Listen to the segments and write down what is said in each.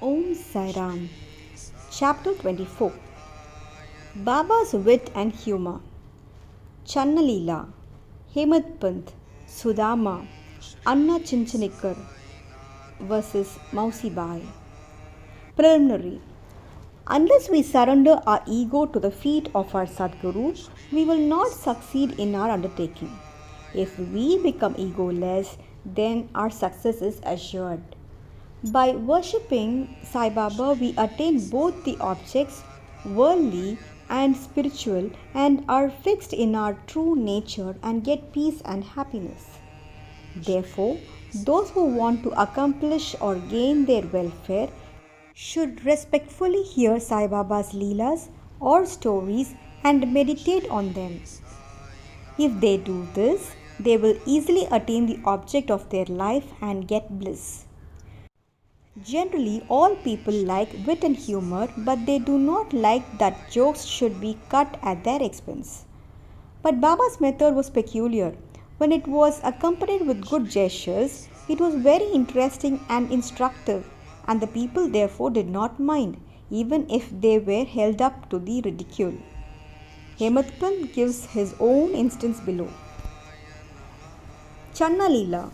Om Sai Ram. Chapter 24. Baba's Wit and Humor. Channalila, Hemad Pant, Sudama, Anna Chinchanikar versus Mausi Bai. Preliminary. Unless we surrender our ego to the feet of our Sadguru, we will not succeed in our undertaking. If we become egoless, then our success is assured. By worshipping Sai Baba, we attain both the objects, worldly and spiritual, and are fixed in our true nature and get peace and happiness. Therefore, those who want to accomplish or gain their welfare should respectfully hear Sai Baba's Leelas or stories and meditate on them. If they do this, they will easily attain the object of their life and get bliss. Generally, all people like wit and humor, but they do not like that jokes should be cut at their expense. But Baba's method was peculiar. When it was accompanied with good gestures, it was very interesting and instructive, and the people therefore did not mind, even if they were held up to the ridicule. Hemadpant gives his own instance below. Channa Leela.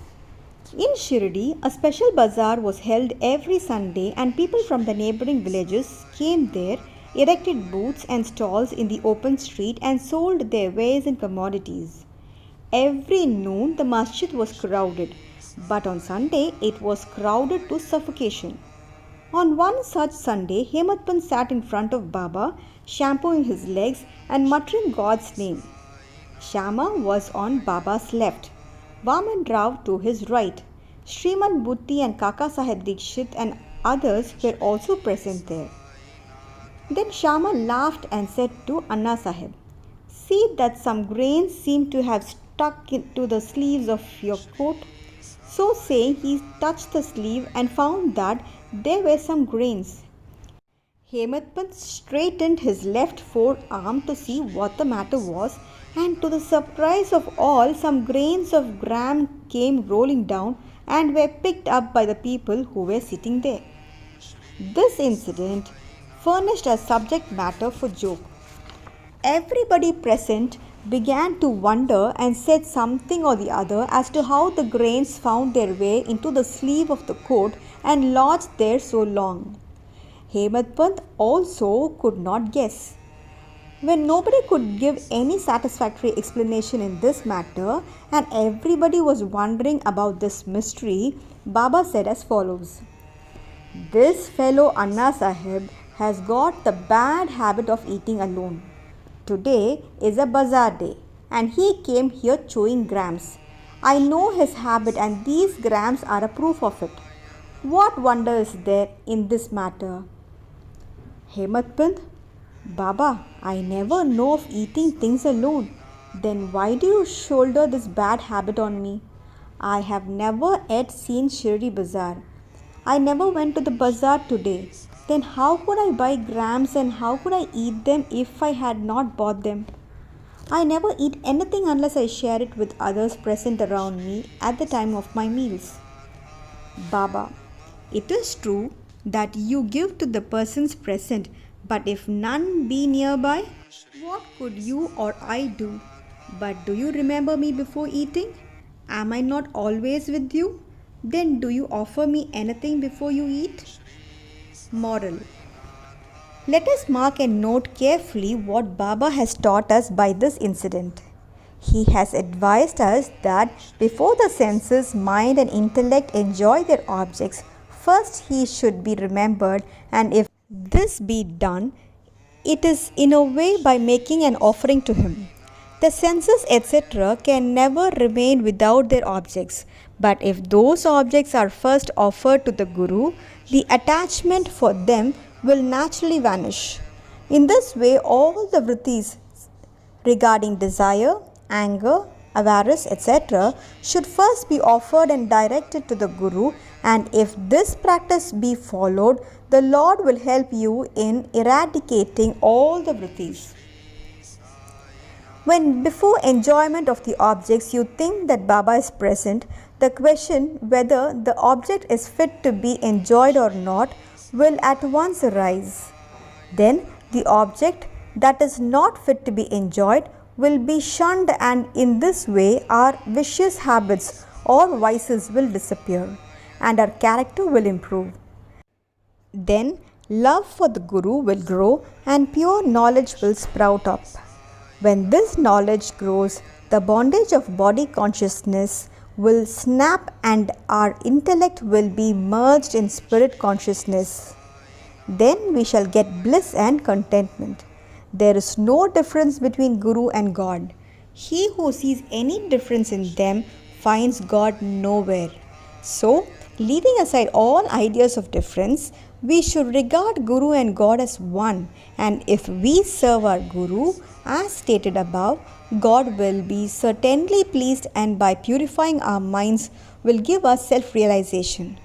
In Shirdi, a special bazaar was held every Sunday, and people from the neighboring villages came there, erected booths and stalls in the open street, and sold their wares and commodities. Every noon the masjid was crowded, but on Sunday it was crowded to suffocation. On one such Sunday, Hemadpant sat in front of Baba, shampooing his legs and muttering God's name. Shama was on Baba's left, Vaman Rao to his right. Shriman Bhutti and Kaka Sahib Dikshit and others were also present there. Then Shama laughed and said to Anna Sahib, "See that some grains seem to have stuck into the sleeves of your coat." So saying, he touched the sleeve and found that there were some grains. Hemadpant straightened his left forearm to see what the matter was, and to the surprise of all, some grains of gram came rolling down and were picked up by the people who were sitting there. This incident furnished a subject matter for joke. Everybody present began to wonder and said something or the other as to how the grains found their way into the sleeve of the coat and lodged there so long. Hemadpant also could not guess. When nobody could give any satisfactory explanation in this matter, and everybody was wondering about this mystery, Baba said as follows: "This fellow Anna Sahib has got the bad habit of eating alone. Today is a bazaar day, and he came here chewing grams. I know his habit, and these grams are a proof of it. What wonder is there in this matter?" Hemadpant: "Baba, I never know of eating things alone. Then why do you shoulder this bad habit on me? I have never yet seen Shirdi Bazaar. I never went to the bazaar today. Then how could I buy grams and how could I eat them if I had not bought them? I never eat anything unless I share it with others present around me at the time of my meals." Baba: "It is true that you give to the persons present, but if none be nearby, what could you or I do? But do you remember me before eating? Am I not always with you? Then do you offer me anything before you eat?" Moral: let us mark and note carefully what Baba has taught us by this incident. He has advised us that before the senses, mind and intellect enjoy their objects, first he should be remembered, and if this be done, it is in a way by making an offering to him. The senses, etc., can never remain without their objects, but if those objects are first offered to the Guru, the attachment for them will naturally vanish. In this way, all the vrittis regarding desire, anger, avarice, etc., should first be offered and directed to the Guru, and if this practice be followed, the Lord will help you in eradicating all the vrittis. When before enjoyment of the objects you think that Baba is present, the question whether the object is fit to be enjoyed or not will at once arise. Then the object that is not fit to be enjoyed will be shunned, and in this way our vicious habits or vices will disappear and our character will improve. Then love for the Guru will grow and pure knowledge will sprout up. When this knowledge grows, the bondage of body consciousness will snap and our intellect will be merged in spirit consciousness. Then we shall get bliss and contentment. There is no difference between Guru and God. He who sees any difference in them finds God nowhere. So, leaving aside all ideas of difference, we should regard Guru and God as one, and if we serve our Guru, as stated above, God will be certainly pleased and by purifying our minds will give us self-realization.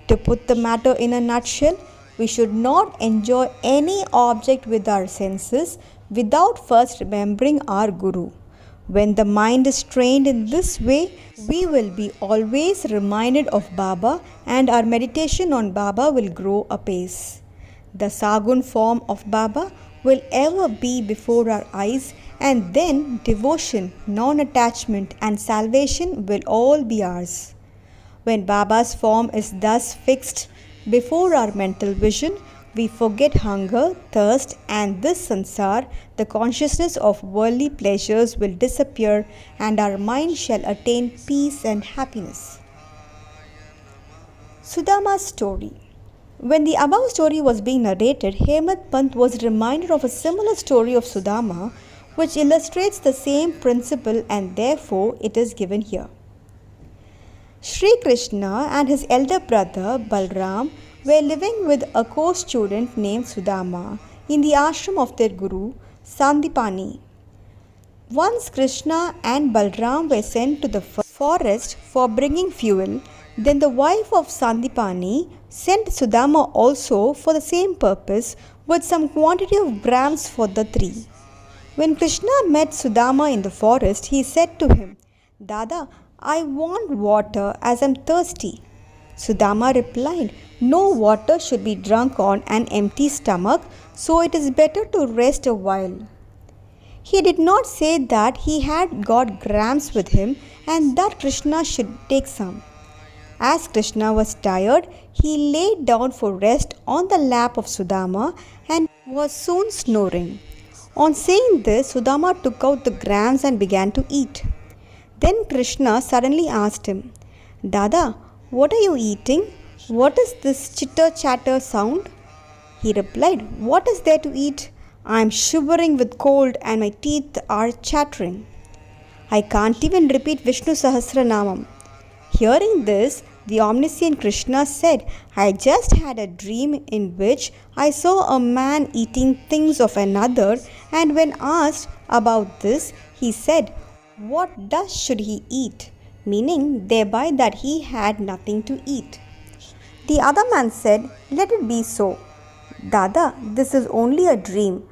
To put the matter in a nutshell, we should not enjoy any object with our senses without first remembering our Guru. When the mind is trained in this way, we will be always reminded of Baba and our meditation on Baba will grow apace. The Sagun form of Baba will ever be before our eyes, and then devotion, non-attachment and salvation will all be ours. When Baba's form is thus fixed before our mental vision, we forget hunger, thirst, and this sansar, the consciousness of worldly pleasures will disappear and our mind shall attain peace and happiness. Sudama's story. When the above story was being narrated, Hemant Pant was reminded of a similar story of Sudama which illustrates the same principle, and therefore it is given here. Shri Krishna and his elder brother Balram were living with a co-student named Sudama in the ashram of their guru Sandipani. Once Krishna and Balram were sent to the forest for bringing fuel. Then the wife of Sandipani sent Sudama also for the same purpose with some quantity of grams for the three. When Krishna met Sudama in the forest, he said to him, "Dada, I want water as I am thirsty." Sudama replied, "No water should be drunk on an empty stomach, so it is better to rest a while." He did not say that he had got grams with him and that Krishna should take some. As Krishna was tired, he lay down for rest on the lap of Sudama and was soon snoring. On saying this, Sudama took out the grams and began to eat. Then Krishna suddenly asked him, "Dada, what are you eating? What is this chitter-chatter sound?" He replied, "What is there to eat? I am shivering with cold and my teeth are chattering. I can't even repeat Vishnu Sahasranamam." Hearing this, the omniscient Krishna said, "I just had a dream in which I saw a man eating things of another, and when asked about this, he said, 'What thus should he eat?' meaning thereby that he had nothing to eat." The other man said, "Let it be so. Dada, this is only a dream.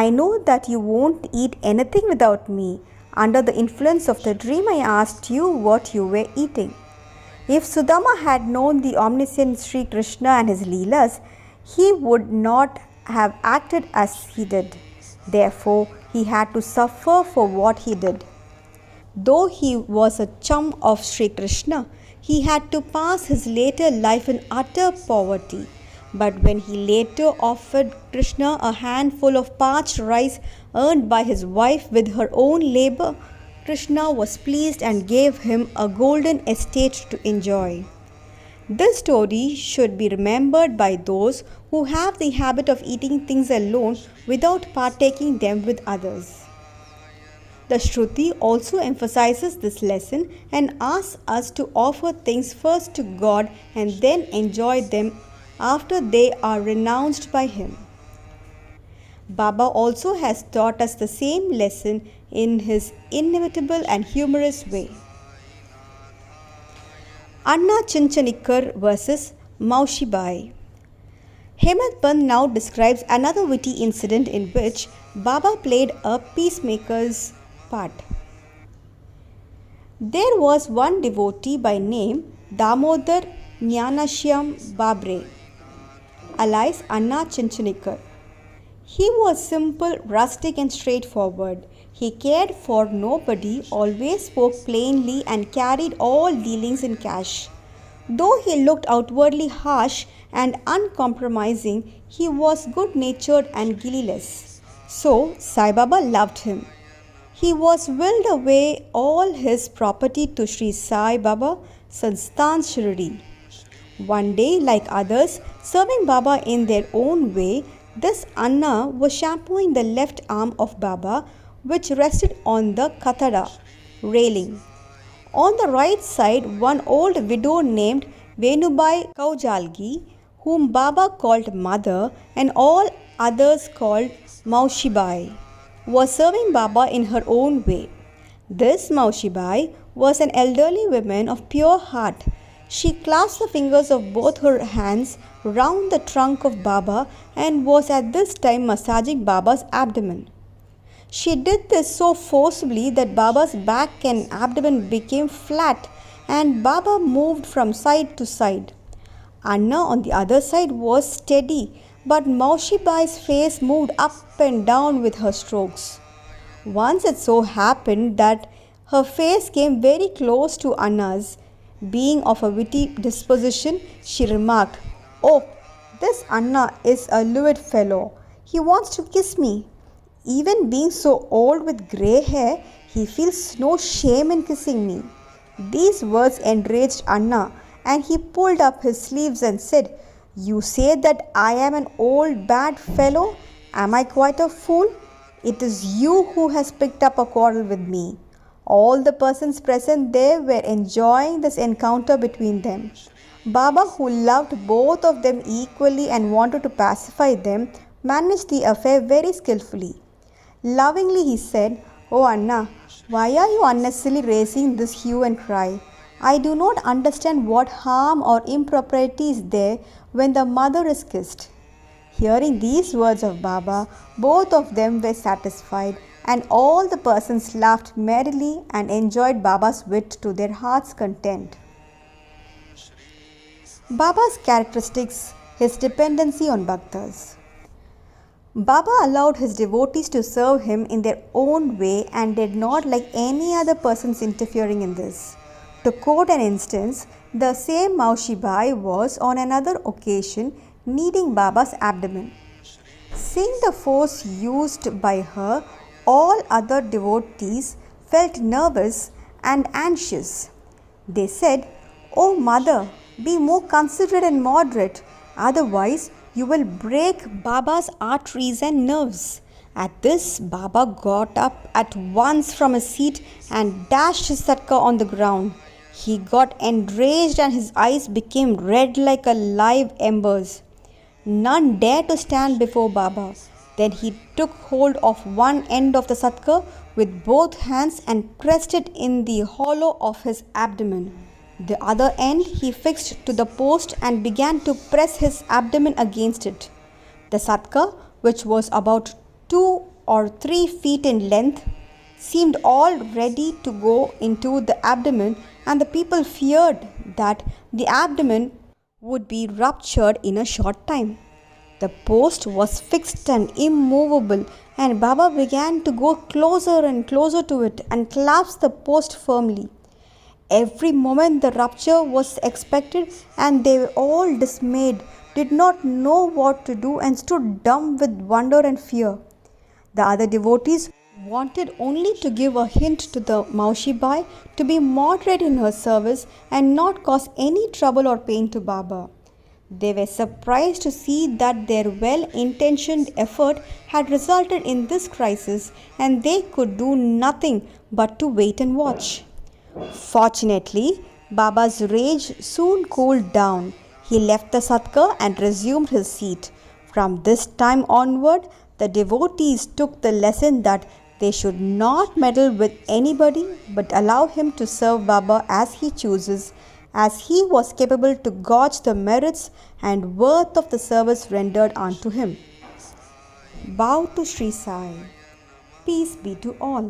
I know that you won't eat anything without me. Under the influence of the dream, I asked you what you were eating." If Sudama had known the omniscient Shri Krishna and his Leelas, he would not have acted as he did. Therefore, he had to suffer for what he did. Though he was a chum of Shri Krishna, he had to pass his later life in utter poverty. But when he later offered Krishna a handful of parched rice earned by his wife with her own labor, Krishna was pleased and gave him a golden estate to enjoy. This story should be remembered by those who have the habit of eating things alone without partaking them with others. The Shruti also emphasizes this lesson and asks us to offer things first to God and then enjoy them after they are renounced by Him. Baba also has taught us the same lesson in his inimitable and humorous way. Anna Chinchanikar versus Maushibai. Hemant Pant now describes another witty incident in which Baba played a peacemaker's part. There was one devotee by name Damodar Jnanashyam Babre. alias Anna Chinchanikar. He was simple, rustic, and straightforward. He cared for nobody, always spoke plainly, and carried all dealings in cash. Though he looked outwardly harsh and uncompromising, he was good natured and guileless. So Sai Baba loved him. He was willed away all his property to Shri Sai Baba Sansthan Shri. One day, like others, serving Baba in their own way, this Anna was shampooing the left arm of Baba, which rested on the Katada railing. On the right side, one old widow named Venubai Kaujalgi, whom Baba called Mother and all others called Maushibai, was serving Baba in her own way. This Maushibai was an elderly woman of pure heart. She clasped the fingers of both her hands round the trunk of Baba and was at this time massaging Baba's abdomen. She did this so forcibly that Baba's back and abdomen became flat and Baba moved from side to side. Anna on the other side was steady, but Maushibai's face moved up and down with her strokes. Once it so happened that her face came very close to Anna's. Being of a witty disposition, she remarked, "Oh, this Anna is a lewd fellow. He wants to kiss me. Even being so old with grey hair, he feels no shame in kissing me." These words enraged Anna, and he pulled up his sleeves and said, "You say that I am an old bad fellow? Am I quite a fool? It is you who has picked up a quarrel with me." All the persons present there were enjoying this encounter between them. Baba, who loved both of them equally and wanted to pacify them, managed the affair very skillfully. Lovingly he said, "Oh Anna, why are you unnecessarily raising this hue and cry? I do not understand what harm or impropriety is there when the mother is kissed." Hearing these words of Baba, both of them were satisfied, and all the persons laughed merrily and enjoyed Baba's wit to their heart's content. Baba's characteristics, his dependency on Bhaktas. Baba allowed his devotees to serve him in their own way and did not like any other persons interfering in this. To quote an instance, the same Maushibai was on another occasion kneading Baba's abdomen. Seeing the force used by her, all other devotees felt nervous and anxious. They said, "Oh Mother, be more considerate and moderate, otherwise you will break Baba's arteries and nerves." At this, Baba got up at once from his seat and dashed his satka on the ground. He got enraged and his eyes became red like a live embers. None dared to stand before Baba. Then he took hold of one end of the satka with both hands and pressed it in the hollow of his abdomen. The other end he fixed to the post and began to press his abdomen against it. The satka, which was about 2 or 3 feet in length, seemed all ready to go into the abdomen, and the people feared that the abdomen would be ruptured in a short time. The post was fixed and immovable, and Baba began to go closer and closer to it and clasp the post firmly. Every moment the rupture was expected, and they were all dismayed, did not know what to do, and stood dumb with wonder and fear. The other devotees wanted only to give a hint to the Maushibai to be moderate in her service and not cause any trouble or pain to Baba. They were surprised to see that their well-intentioned effort had resulted in this crisis, and they could do nothing but to wait and watch. Fortunately, Baba's rage soon cooled down. He left the satka and resumed his seat. From this time onward, the devotees took the lesson that they should not meddle with anybody but allow him to serve Baba as he chooses, as he was capable to gauge the merits and worth of the service rendered unto him. Bow to Shri Sai. Peace be to all.